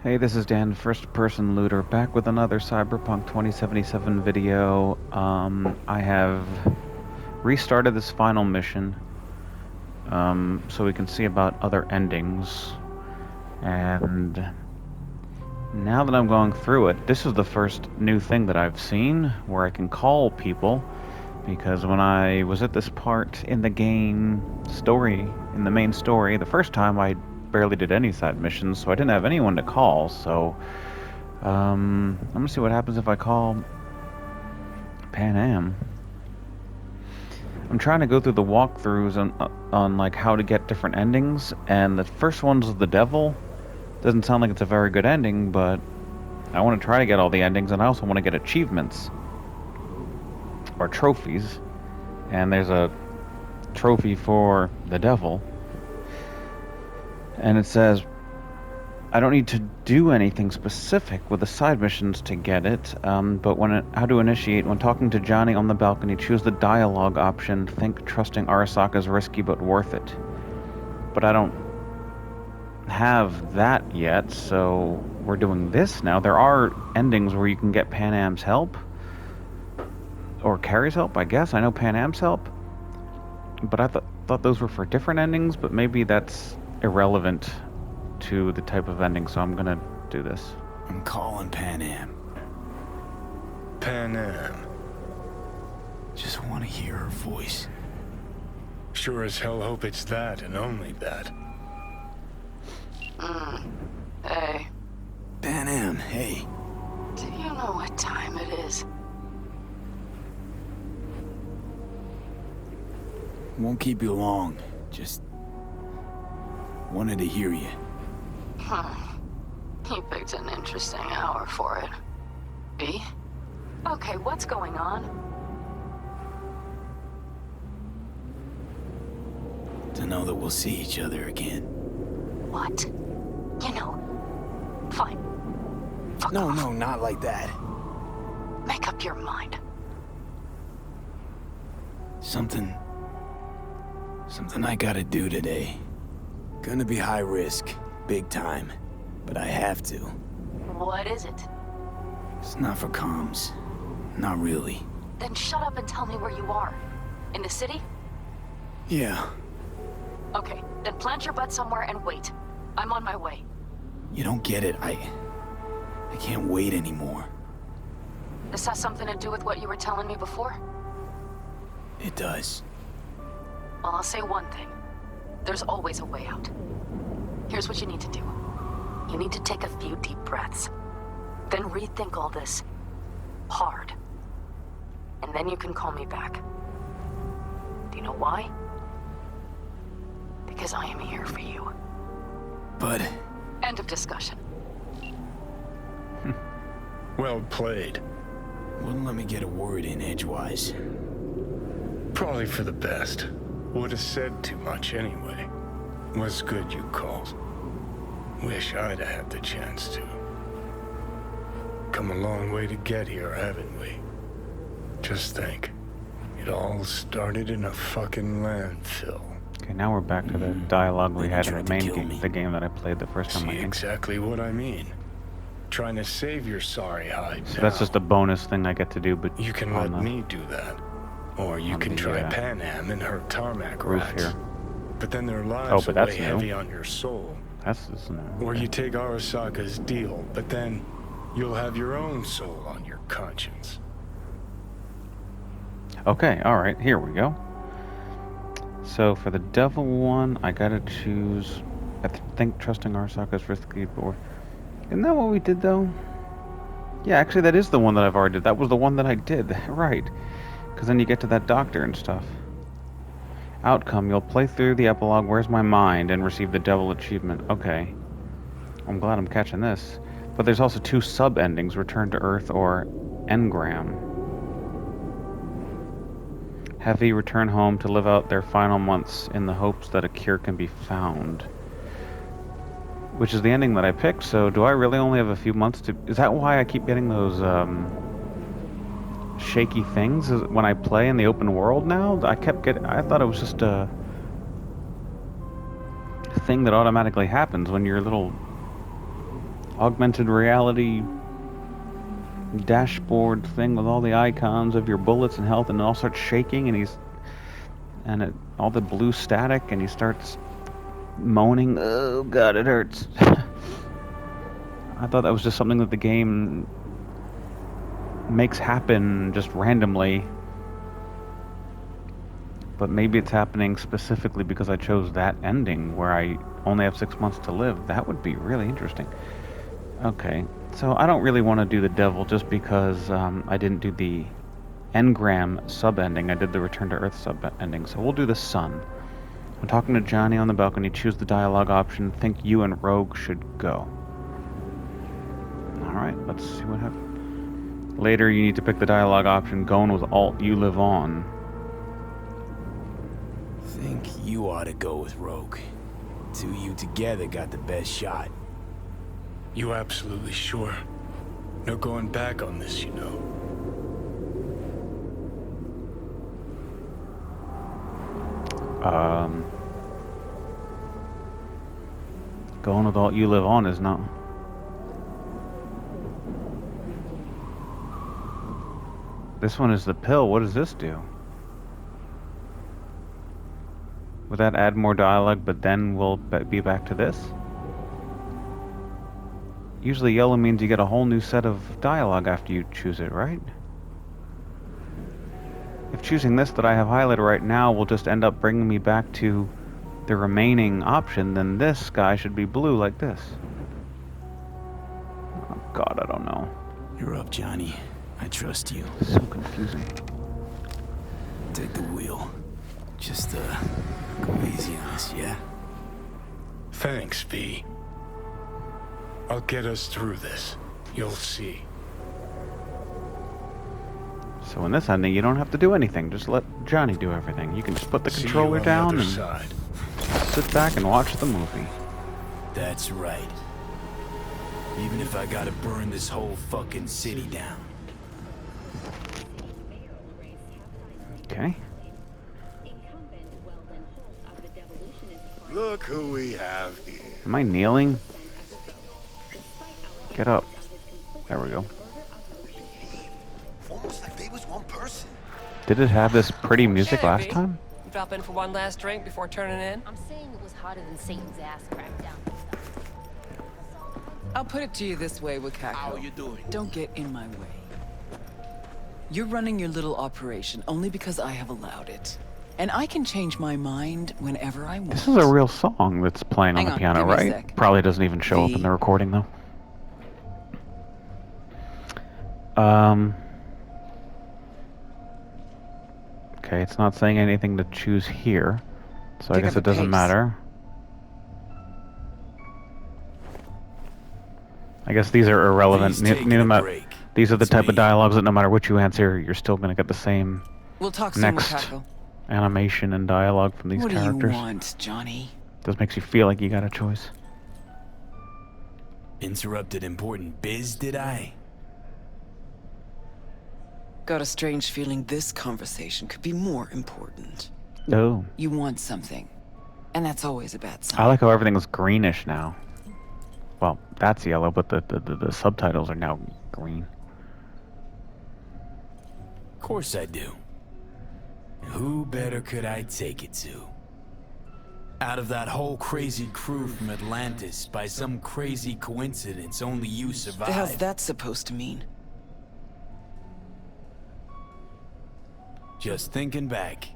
Hey, this is Dan, First Person Looter, back with another Cyberpunk 2077 video. I have restarted this final mission, so we can see about other endings. And now that I'm going through it, this is the first new thing that I've seen where I can call people, because when I was at this part in the game story, in the main story, the first time I barely did any side missions, so I didn't have anyone to call, so I'm gonna see what happens if I call Pan Am. I'm trying to go through the walkthroughs on like how to get different endings, and the first one's the devil. Doesn't sound like it's a very good ending, but I want to try to get all the endings, and I also want to get achievements or trophies. And there's a trophy for the devil, and it says I don't need to do anything specific with the side missions to get it, but how to initiate. When talking to Johnny on the balcony, choose the dialogue option. Think trusting Arasaka is risky but worth it. But I don't have that yet, so we're doing this now. There are endings where you can get Pan Am's help, or Carrie's help, I guess. I know Pan Am's help, but I thought those were for different endings, but maybe that's irrelevant to the type of ending, so I'm gonna do this. I'm calling Pan Am. Pan Am. Just want to hear her voice. Sure as hell hope it's that and only that. Hey. Pan Am, hey. Do you know what time it is? Won't keep you long. Just wanted to hear you. You picked an interesting hour for it. B? Okay, what's going on? To know that we'll see each other again. What? You know. Fine. Fuck No, off. no, not like that. Make up your mind. Something I gotta do today. Gonna be high risk, big time, but I have to. What is it? It's not for comms. Not really. Then shut up and tell me where you are. In the city? Yeah, Okay, then plant your butt somewhere and wait. I'm on my way. you don't get it. I can't wait anymore. This has something to do with what you were telling me before? It does. Well, I'll say one thing. There's always a way out. Here's what you need to do. You need to take a few deep breaths. Then rethink all this. Hard. And then you can call me back. Do you know why? Because I am here for you. But End of discussion. Well played. wouldn't let me get a word in edgewise. Probably for the best. Would have said too much anyway. Was good you called. Wish I'd have had the chance to. Come a long way to get here, haven't we? Just think. It all started in a fucking landfill. Okay, now we're back to the dialogue we Then had he in the tried to main kill game, me. the game that I played the first time. See I think. exactly what I mean. Trying to save your sorry hide So now. that's just a bonus thing I get to do, but You can on let the me do that. Or you on can the, try Pan Am and her tarmac roof rats. here. But then their Oh, lives but will that's weigh new. heavy on your soul. That's just no. Or you take Arasaka's deal, but then you'll have your own soul on your conscience. Okay, all right, here we go. So for the devil one, I gotta choose. I think trusting Arasaka is risky, but isn't that what we did though? Yeah, actually, that is the one that I've already did. That was the one that I did, right? Because then you get to that doctor and stuff. Outcome: you'll play through the epilogue "Where's My Mind" and receive the devil achievement. Okay, I'm glad I'm catching this. But there's also two sub endings: Return to Earth or Engram. Heavy return home to live out their final months in the hopes that a cure can be found. Which is the ending that I picked, so do I really only have a few months to... Is that why I keep getting those, shaky things when I play in the open world now? I thought it was just a thing that automatically happens when your little augmented reality dashboard thing with all the icons of your bullets and health, and it all starts shaking, and all the blue static, and he starts moaning. Oh god, it hurts. I thought that was just something that the game makes happen just randomly, but maybe it's happening specifically because I chose that ending where I only have 6 months to live. That would be really interesting. Okay, so I don't really want to do the devil just because I didn't do the engram sub-ending. I did the Return to Earth sub-ending, so we'll do the sun. I'm talking to Johnny on the balcony. Choose the dialogue option. Think you and Rogue should go. Alright, let's see what happens. Later, you need to pick the dialogue option. Going with Alt, you live on. Think you ought to go with Rogue. Two of you together got the best shot. You absolutely sure? No going back on this, you know. Going with Alt, you live on is not... This one is the pill. What does this do? Would that add more dialogue, but then we'll be back to this? Usually yellow means you get a whole new set of dialogue after you choose it, right? If choosing this that I have highlighted right now will just end up bringing me back to the remaining option, then this guy should be blue like this. Oh god, I don't know. You're up, Johnny. I trust you. So confusing. Take the wheel. Just, go easy on us, yeah? Thanks, V. I'll get us through this. You'll see. So in this ending, you don't have to do anything. Just let Johnny do everything. You can just put the controller down and sit back and watch the movie. That's right. Even if I gotta burn this whole fucking city down. Okay. Look who we have here. Am I kneeling? Get up. There we go. Almost like they was one person. Did it have this pretty music last time? Drop in for one last drink before turning in? I'm saying it was hotter than Satan's ass cracked down. I'll put it to you this way, Wakako. How you doing? Don't get in my way. You're running your little operation only because I have allowed it. And I can change my mind whenever I want. This is a real song that's playing on Hang the on, piano, give me a right? sec. Probably doesn't even show up in the recording, though. Okay, it's not saying anything to choose here, so I Pick guess up it doesn't pace. matter. I guess these are irrelevant. Please take a break. These are the It's type me. of dialogues that no matter what you answer, you're still going to get the same We'll talk soon, next Wakako. animation and dialogue from these What do characters. you want, Johnny? This makes you feel like you got a choice. Interrupted important biz, did I? Got a strange feeling this conversation could be more important. Oh. You want something. And that's always a bad sign. I like how everything is greenish now. Well, that's yellow, but the subtitles are now green. Of course I do. Who better could I take it to? Out of that whole crazy crew from Atlantis, by some crazy coincidence, only you survived. The hell's that supposed to mean? Just thinking back.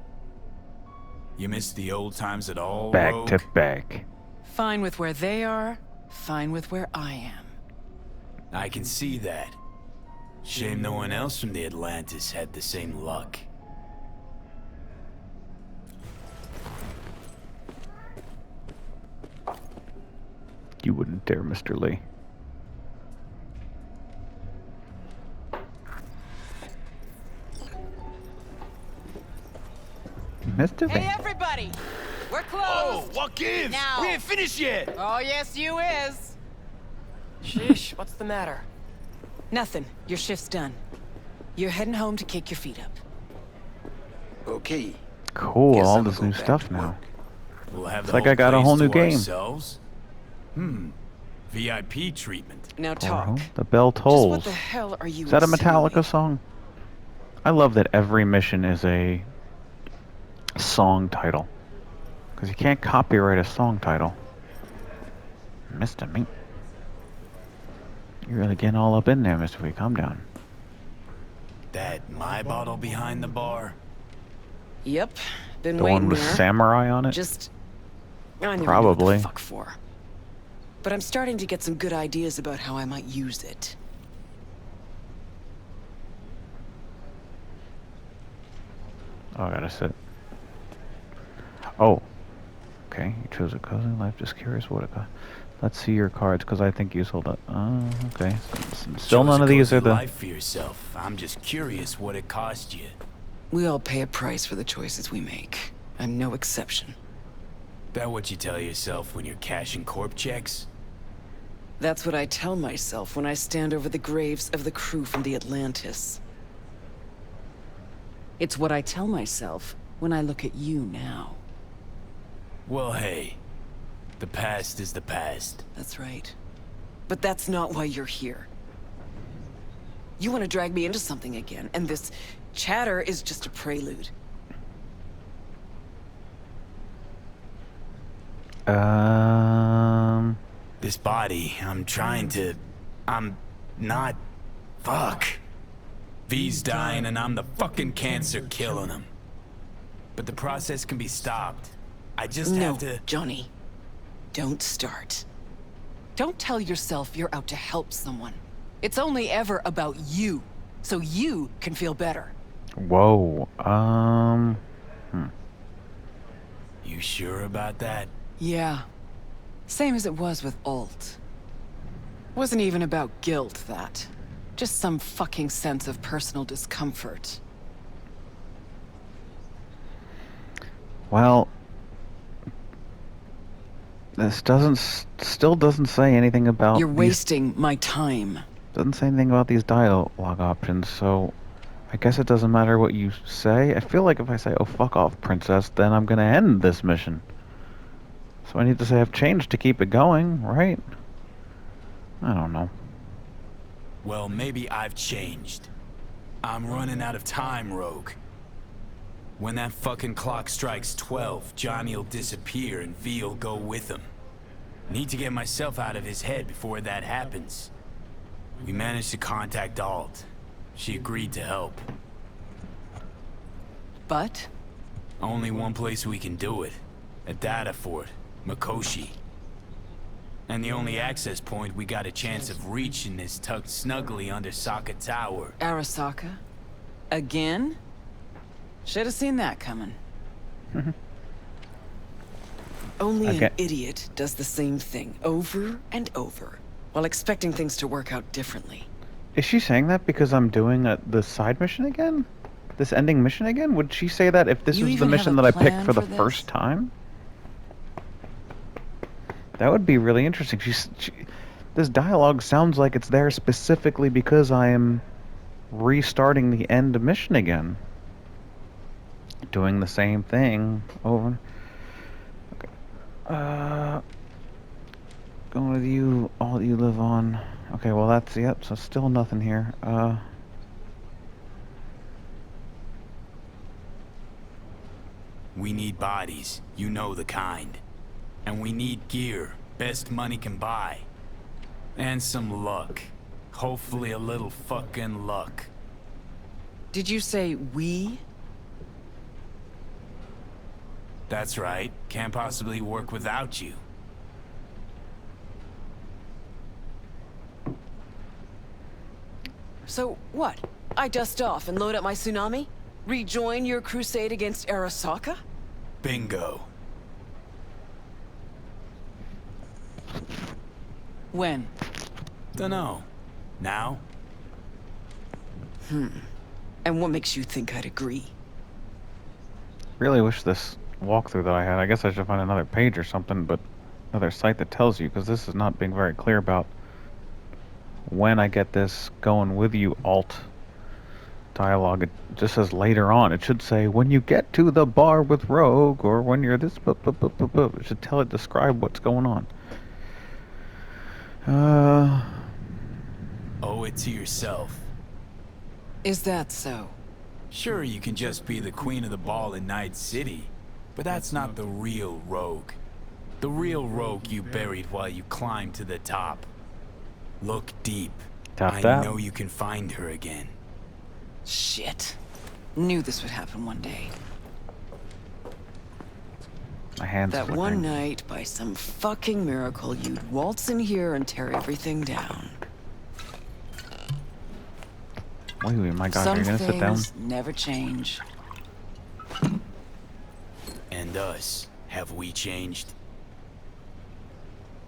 You miss the old times at all, Back Rogue? to back. Fine with where they are, fine with where I am. I can see that. Shame no one else from the Atlantis had the same luck. You wouldn't dare, Mr. Lee. Mr. Hey, Lee. everybody! We're closed! Oh, what gives? Now. We ain't finished yet. Oh, yes, you is! Sheesh, what's the matter? Nothing. Your shift's done. You're heading home to kick your feet up. Okay. Cool, Guess all I'ma this go new back stuff to now. work. We'll have It's the like I whole got a place whole new to game. ourselves? VIP treatment. Now Poor talk. home. The bell Just tolls. what the hell are you Is that a Metallica insinuating? song? I love that every mission is a song title. Because you can't copyright a song title. Mr. Me. You're really getting all up in there, Mr. V. Calm down. That my bottle behind the bar? Yep, been The waiting one with there. samurai on it? Just, I never knew what Probably. the fuck for. But I'm starting to get some good ideas about how I might use it. Oh, I gotta sit. Oh. Okay, you chose a cousin life. Just curious what it got. Let's see your cards, because I think you sold it. Oh, okay. Still Chose none a of these cozy are the... life for yourself. I'm just curious what it cost you. We all pay a price for the choices we make. I'm no exception. That what you tell yourself when you're cashing corp checks? That's what I tell myself when I stand over the graves of the crew from the Atlantis. It's what I tell myself when I look at you now. Well, hey. The past is the past. That's right. But that's not why you're here. You want to drag me into something again, and this chatter is just a prelude. This body, I'm not... Fuck. V's dying and I'm the fucking cancer killing him. But the process can be stopped. I just have to... Johnny. Don't start. Don't tell yourself you're out to help someone. It's only ever about you, so you can feel better. Whoa, You sure about that? Yeah. Same as it was with Alt. Wasn't even about guilt, that. Just some fucking sense of personal discomfort. Well... This still doesn't say anything about... You're wasting my time. Doesn't say anything about these dialogue options, so... I guess it doesn't matter what you say. I feel like if I say, oh, fuck off, princess, then I'm gonna end this mission. So I need to say I've changed to keep it going, right? I don't know. Well, maybe I've changed. I'm running out of time, Rogue. When that fucking clock strikes 12, Johnny'll disappear and V'll go with him. Need to get myself out of his head before that happens. We managed to contact Alt. She agreed to help. But? Only one place we can do it. A data fort, Mikoshi. And the only access point we got a chance of reaching is tucked snugly under Sokka Tower. Arasaka? Again? Should have seen that coming. Only an idiot does the same thing over and over, while expecting things to work out differently. Is she saying that because I'm doing the side mission again? This ending mission again? Would she say that if this You was the even have mission a that I picked plan for the for this? first time? That would be really interesting. This dialogue sounds like it's there specifically because I am restarting the end mission again. Doing the same thing over. Okay. Going with you, all you live on. Okay, well that's, yep, so still nothing here. We need bodies, you know the kind. And we need gear, best money can buy. And some luck. Hopefully a little fucking luck. Did you say we? That's right, can't possibly work without you. So what? I dust off and load up my tsunami? Rejoin your crusade against Arasaka? Bingo. When? Dunno. Now? And what makes you think I'd agree? Really wish this walkthrough that I had, I guess I should find another page or something, but another site that tells you, because this is not being very clear about when I get this going with you alt dialogue. It just says later on. It should say when you get to the bar with Rogue, or when you're this, it should describe what's going on. Owe it to yourself. Is that so? Sure, you can just be the queen of the ball in Night City, but that's not the real rogue. The real rogue you buried while you climbed to the top. Look deep. I know you can find her again. Shit. Knew this would happen one day. My hands That slipping. one night, by some fucking miracle, you'd waltz in here and tear everything down. Wait, my God, Some you're gonna sit down? things never change. And us, have we changed?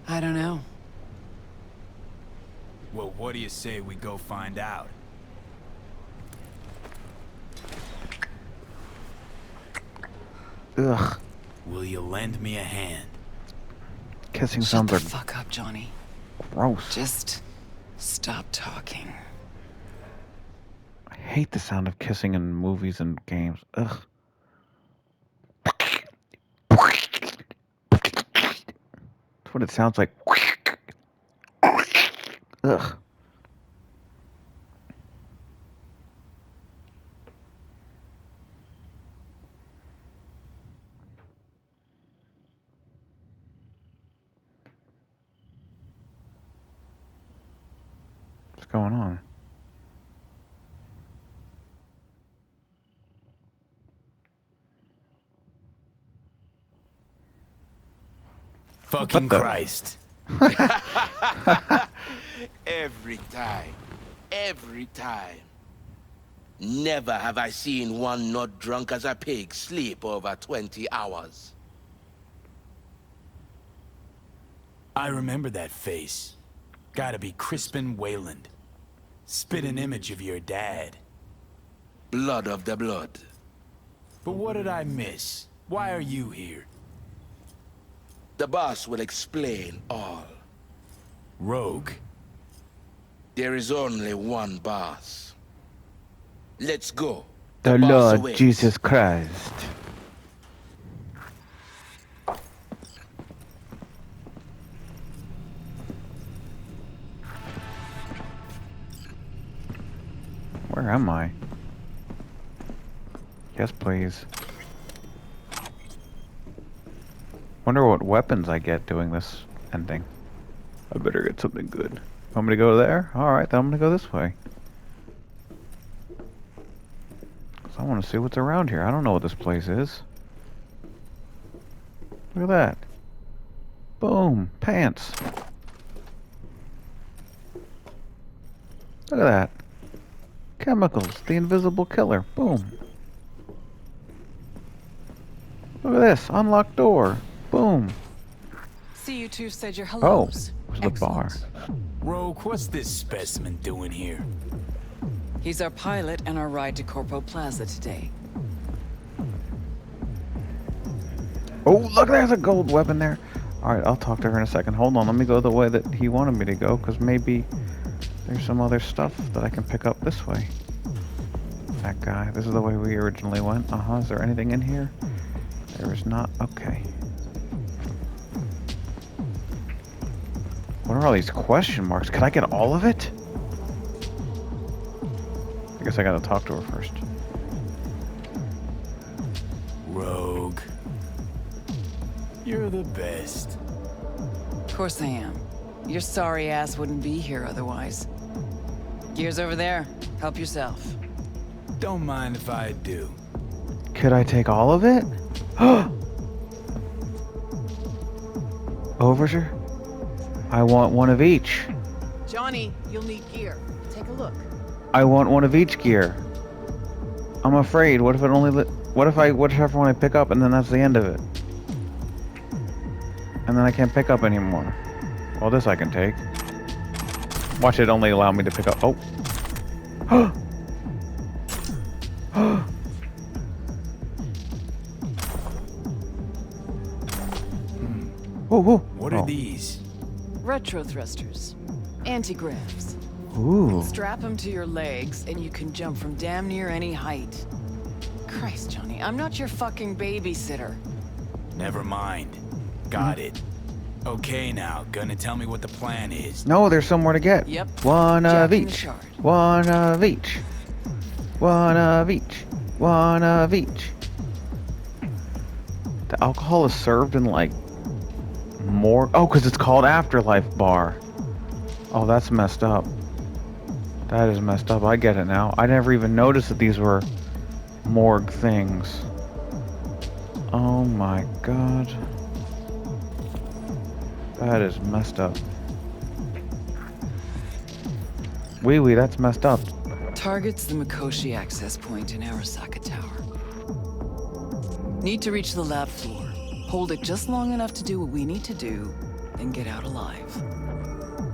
I don't know. Well, what do you say we go find out? Ugh. Will you lend me a hand? Kissing Shut sounds the are fuck up, Johnny. gross. Just stop talking. I hate the sound of kissing in movies and games. Ugh. That's what it sounds like. Ugh. What's going on? Fucking What the- Christ. Every time. Every time. Never have I seen one not drunk as a pig sleep over 20 hours. I remember that face. Gotta be Crispin Wayland. Spit an image of your dad. Blood of the blood. But what did I miss? Why are you here? The boss will explain all. Rogue. There is only one boss. Let's go. The boss Lord awaits. Jesus Christ. Where am I? Yes, please. Wonder what weapons I get doing this ending. I better get something good. Want me to go there? Alright, then I'm gonna go this way. 'Cause I want to see what's around here. I don't know what this place is. Look at that. Boom. Pants. Look at that. Chemicals. The invisible killer. Boom. Look at this. Unlocked door. Boom. See, you two said your Oh. hellos. Where's the bar? Excellent. Rogue, what's this specimen doing here? He's our pilot and our ride to Corpo Plaza today. Oh, look, there's a gold weapon there. Alright, I'll talk to her in a second. Hold on, let me go the way that he wanted me to go, because maybe there's some other stuff that I can pick up this way. That guy. This is the way we originally went. Uh-huh. Is there anything in here? There is not. Okay. What are all these question marks? Can I get all of it? I guess I gotta talk to her first. Rogue. You're the best. Of course I am. Your sorry ass wouldn't be here otherwise. Gear's over there. Help yourself. Don't mind if I do. Could I take all of it? Overture? I want one of each. Johnny, you'll need gear. Take a look. I want one of each gear. I'm afraid. What if it only whichever one I pick up and then that's the end of it? And then I can't pick up anymore. Well, this I can take. Watch it only allow me to pick up. Oh. Whoa, whoa. What are these? Retro thrusters. Anti-gravs. Ooh. Strap them to your legs and you can jump from damn near any height. Christ, Johnny, I'm not your fucking babysitter. Never mind. Got it. Okay now, gonna tell me what the plan is. No, there's somewhere to get. Yep. One of Jack in the each. shard. One of each. One of each. One of each. The alcohol is served in like more. Oh, because it's called Afterlife Bar. Oh, that's messed up. That is messed up. I get it now. I never even noticed that these were morgue things. Oh my god. That is messed up. Wee, that's messed up. Target's the Mikoshi access point in Arasaka Tower. Need to reach the lab floor. Hold it just long enough to do what we need to do, then get out alive.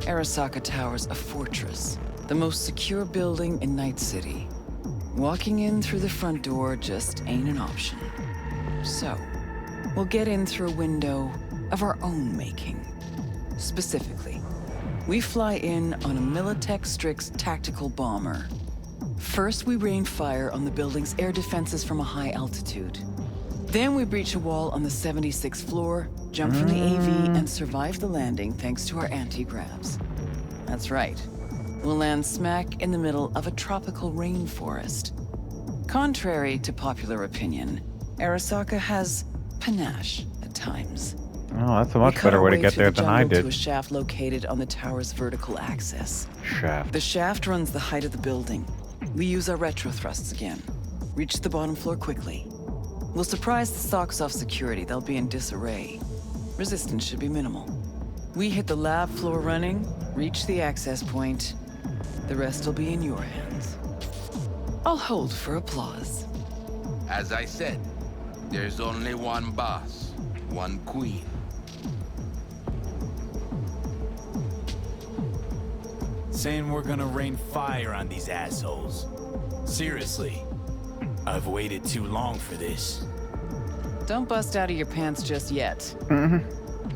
Arasaka Tower's a fortress, the most secure building in Night City. Walking in through the front door just ain't an option. So, we'll get in through a window of our own making. Specifically, we fly in on a Militech Strix tactical bomber. First, we rain fire on the building's air defenses from a high altitude. Then we breach a wall on the 76th floor, jump from the AV, and survive the landing thanks to our anti-gravs. That's right. We'll land smack in the middle of a tropical rainforest. Contrary to popular opinion, Arasaka has panache at times. Oh, that's a much better way to get there than I To a did. shaft located on the tower's vertical axis. Shaft. The shaft runs the height of the building. We use our retro thrusts again. Reach the bottom floor quickly. We'll surprise the socks off security. They'll be in disarray. Resistance should be minimal. We hit the lab floor running, reach the access point. The rest will be in your hands. I'll hold for applause. As I said, there's only one boss, one queen. Saying we're gonna rain fire on these assholes. Seriously, I've waited too long for this. Don't bust out of your pants just yet.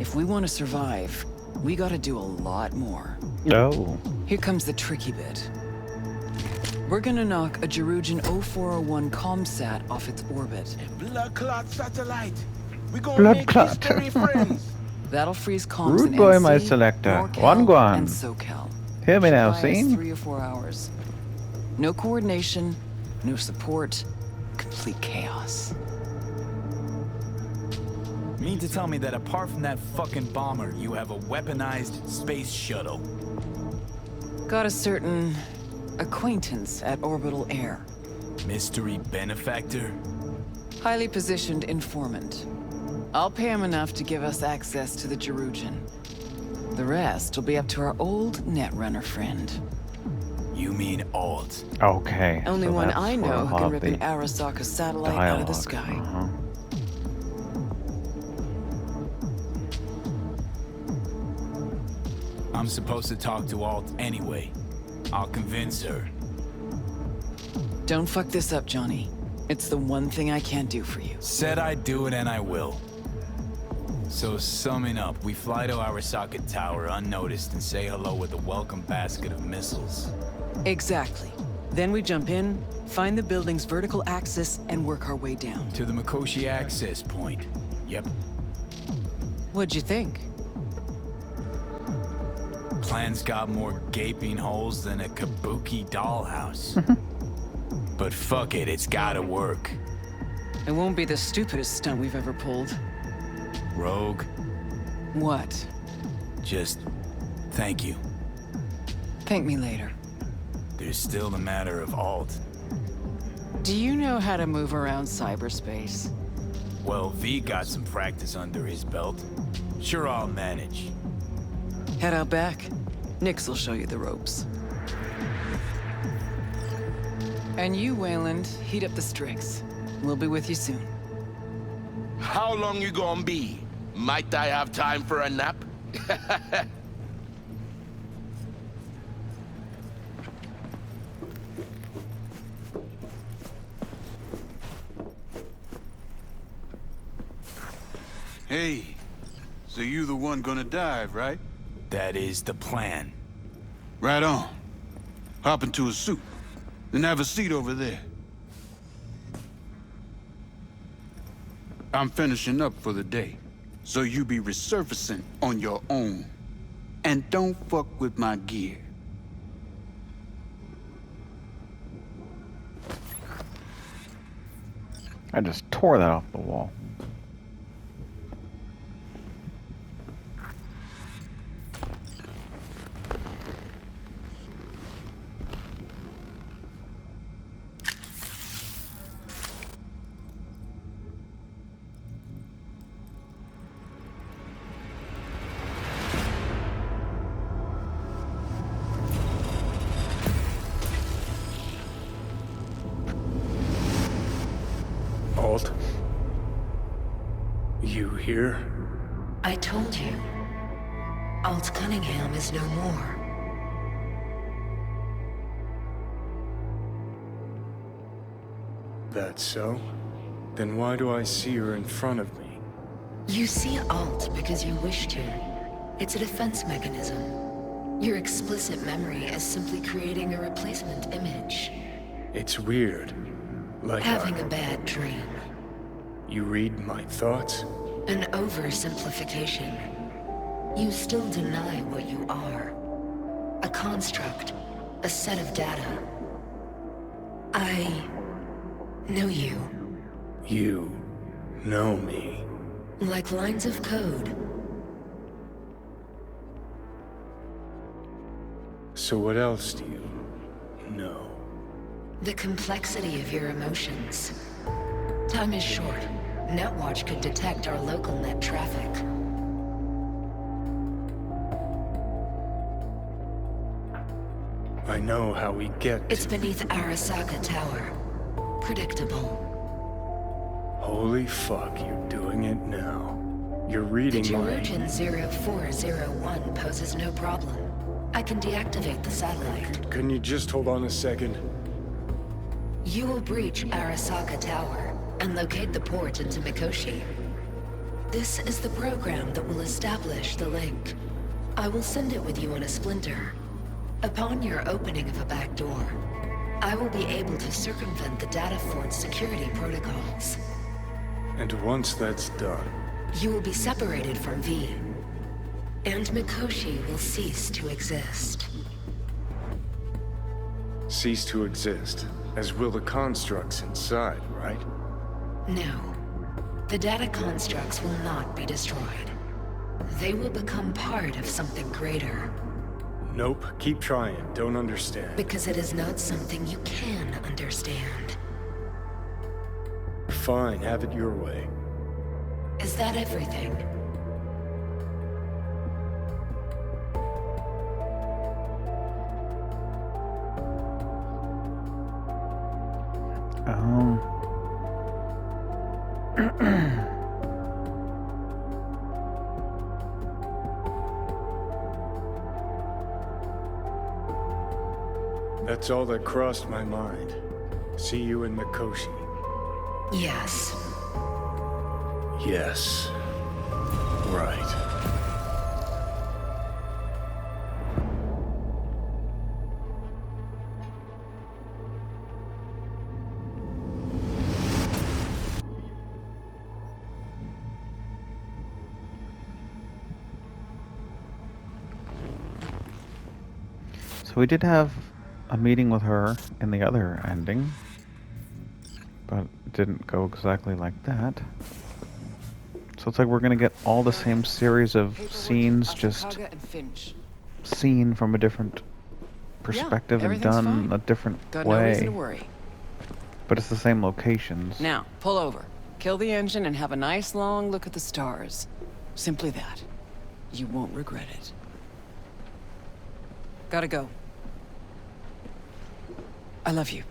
If we want to survive, we gotta do a lot more. Oh. Here comes the tricky bit. We're gonna knock a Jerugian 0401 ComSat off its orbit. Blood clot satellite. We gonna Blood make clot. history, friends. That'll freeze comms Rude in boy, NC, my selector. NorCal, Wangwan. and SoCal. Hear me Should now, buy us scene? 3 or 4 hours. No coordination, no support, complete chaos. Mean to tell me that apart from that fucking bomber, you have a weaponized space shuttle? Got a certain acquaintance at Orbital Air. Mystery benefactor? Highly positioned informant. I'll pay him enough to give us access to the Jerugian. The rest will be up to our old Netrunner friend. You mean Alt? Okay. Only so one that's I know who where can rip an the Arasaka satellite out of the dialogue. sky. Uh-huh. I'm supposed to talk to Alt anyway. I'll convince her. Don't fuck this up, Johnny. It's the one thing I can't do for you. Said I'd do it and I will. So summing up, we fly to Arasaka Tower unnoticed and say hello with a welcome basket of missiles. Exactly. Then we jump in, find the building's vertical axis, and work our way down. To the Mikoshi access point. Yep. What'd you think? Plan's got more gaping holes than a kabuki dollhouse. But fuck it, it's gotta work. It won't be the stupidest stunt we've ever pulled. Rogue, What? just thank you. Thank me later. There's still the matter of Alt. Do you know how to move around cyberspace? Well, V got some practice under his belt. Sure, I'll manage. Head out back. Nix will show you the ropes. And you, Wayland, heat up the Strix. We'll be with you soon. How long you gonna be? Might I have time for a nap? Hey, so you the one gonna dive, right? That is the plan. Right on. Hop into a suit, then have a seat over there. I'm finishing up for the day, so you be resurfacing on your own. And don't fuck with my gear. I just tore that off the wall. Alt? You here? I told you. Alt Cunningham is no more. That's so? Then why do I see her in front of me? You see Alt because you wish to. It's a defense mechanism. Your explicit memory is simply creating a replacement image. It's weird. Like Having a bad dream. You read my thoughts? An oversimplification. You still deny what you are. A construct. A set of data. I know you. You know me. Like lines of code. So what else do you know? The complexity of your emotions. Time is short. Netwatch could detect our local net traffic. I know how we get It's to... beneath Arasaka Tower. Predictable. Holy fuck, you're doing it now. You're reading The my... Georgian 0401 poses no problem. I can deactivate the satellite. Can you just hold on a second? You will breach Arasaka Tower and locate the port into Mikoshi. This is the program that will establish the link. I will send it with you on a splinter. Upon your opening of a back door, I will be able to circumvent the data fort's security protocols. And once that's done... You will be separated from V, and Mikoshi will cease to exist. Cease to exist, as will the constructs inside, right? No. The data constructs will not be destroyed. They will become part of something greater. Nope, keep trying, don't understand. Because it is not something you can understand. Fine, have it your way. Is that everything? That's all that crossed my mind. See you in Mikoshi. Yes. Yes. Right. So we did have a meeting with her in the other ending, but it didn't go exactly like that. So it's like we're gonna get all the same series of scenes, just seen from a different perspective and done a different Got no reason to way. worry. But it's the same locations. Now, pull over. Kill the engine and have a nice long look at the stars. Simply that. You won't regret it. Gotta go. I love you.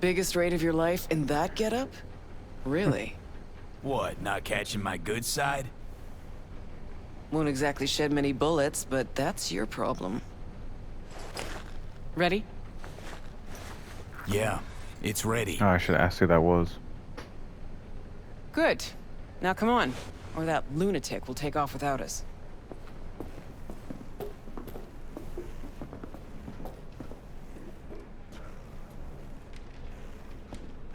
Biggest raid of your life in that getup? Really? What, not catching my good side? Won't exactly shed many bullets, but that's your problem. Ready? Yeah, it's ready. Oh, I should ask who that was. Good. Now come on, or that lunatic will take off without us.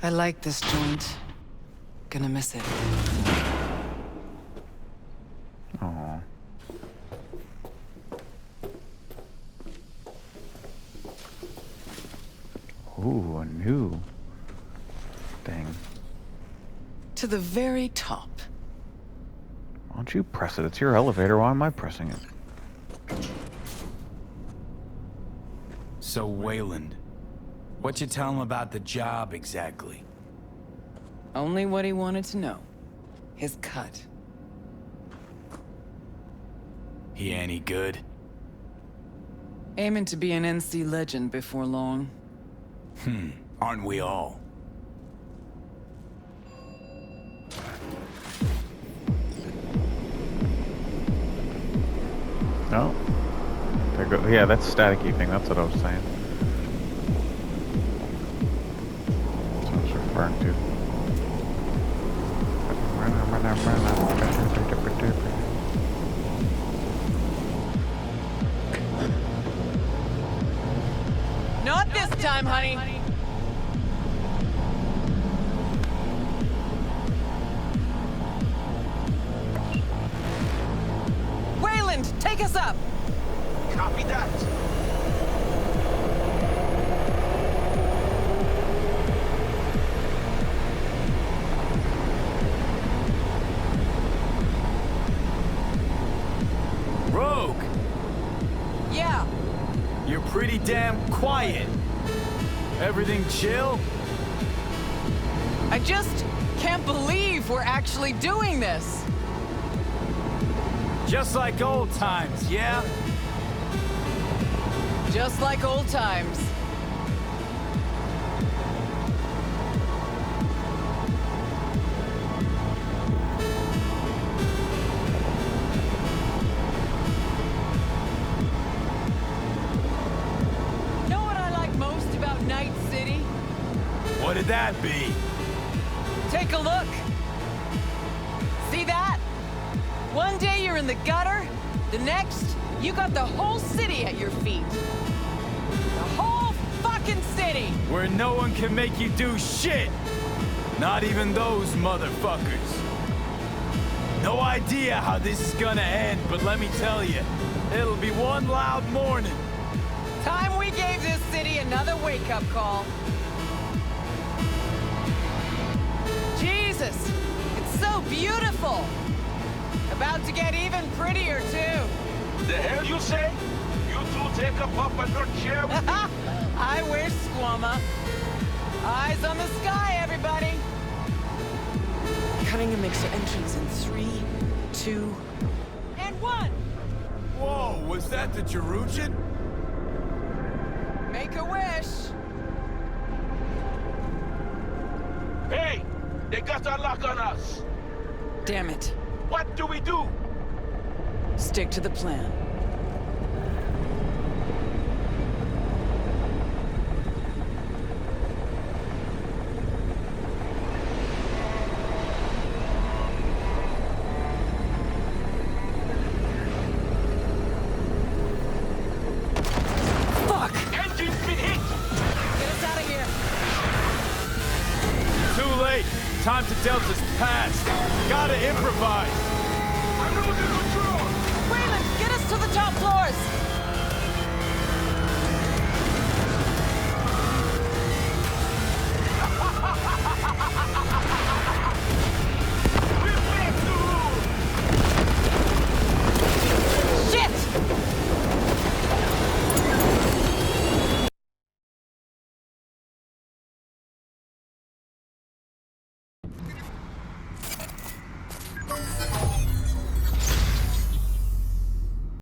I like this joint. Gonna miss it. Oh. Ooh, a new thing. To the very top. Why don't you press it? It's your elevator. Why am I pressing it? So, Wayland, what you tell him about the job exactly? Only what he wanted to know. His cut. He any good? Aiming to be an NC legend before long. Aren't we all? No. There go. Yeah, that's staticky thing. That's what I was saying. That's what I was referring to. Not this time, honey. Wayland, take us up. Copy that. Rogue! Yeah. You're pretty damn quiet. Everything chill? I just can't believe we're actually doing this. Just like old times, yeah? Just like old times. Know what I like most about Night City? What did that be? Take a look. See that? One day you're in the gutter, the next, you got the whole city at your feet. The whole fucking city! Where no one can make you do shit! Not even those motherfuckers. No idea how this is gonna end, but let me tell you, it'll be one loud morning. Time we gave this city another wake-up call. Jesus, it's so beautiful. About to get even prettier, too. The hell you say? You two take a puff and not share with me? I wish, Squamma. Eyes on the sky, everybody. Cutting a mixer entrance in 3, 2... And 1. Whoa, was that the Jerujan? Make a wish. Hey! They got a lock on us! Damn it. What do we do? Stick to the plan. Fuck! Engine's been hit! Get us out of here. Too late. Time to Delta's past. Gotta improvise. I'm losing control! Wayland, get us to the top floors. We break the rules! Shit!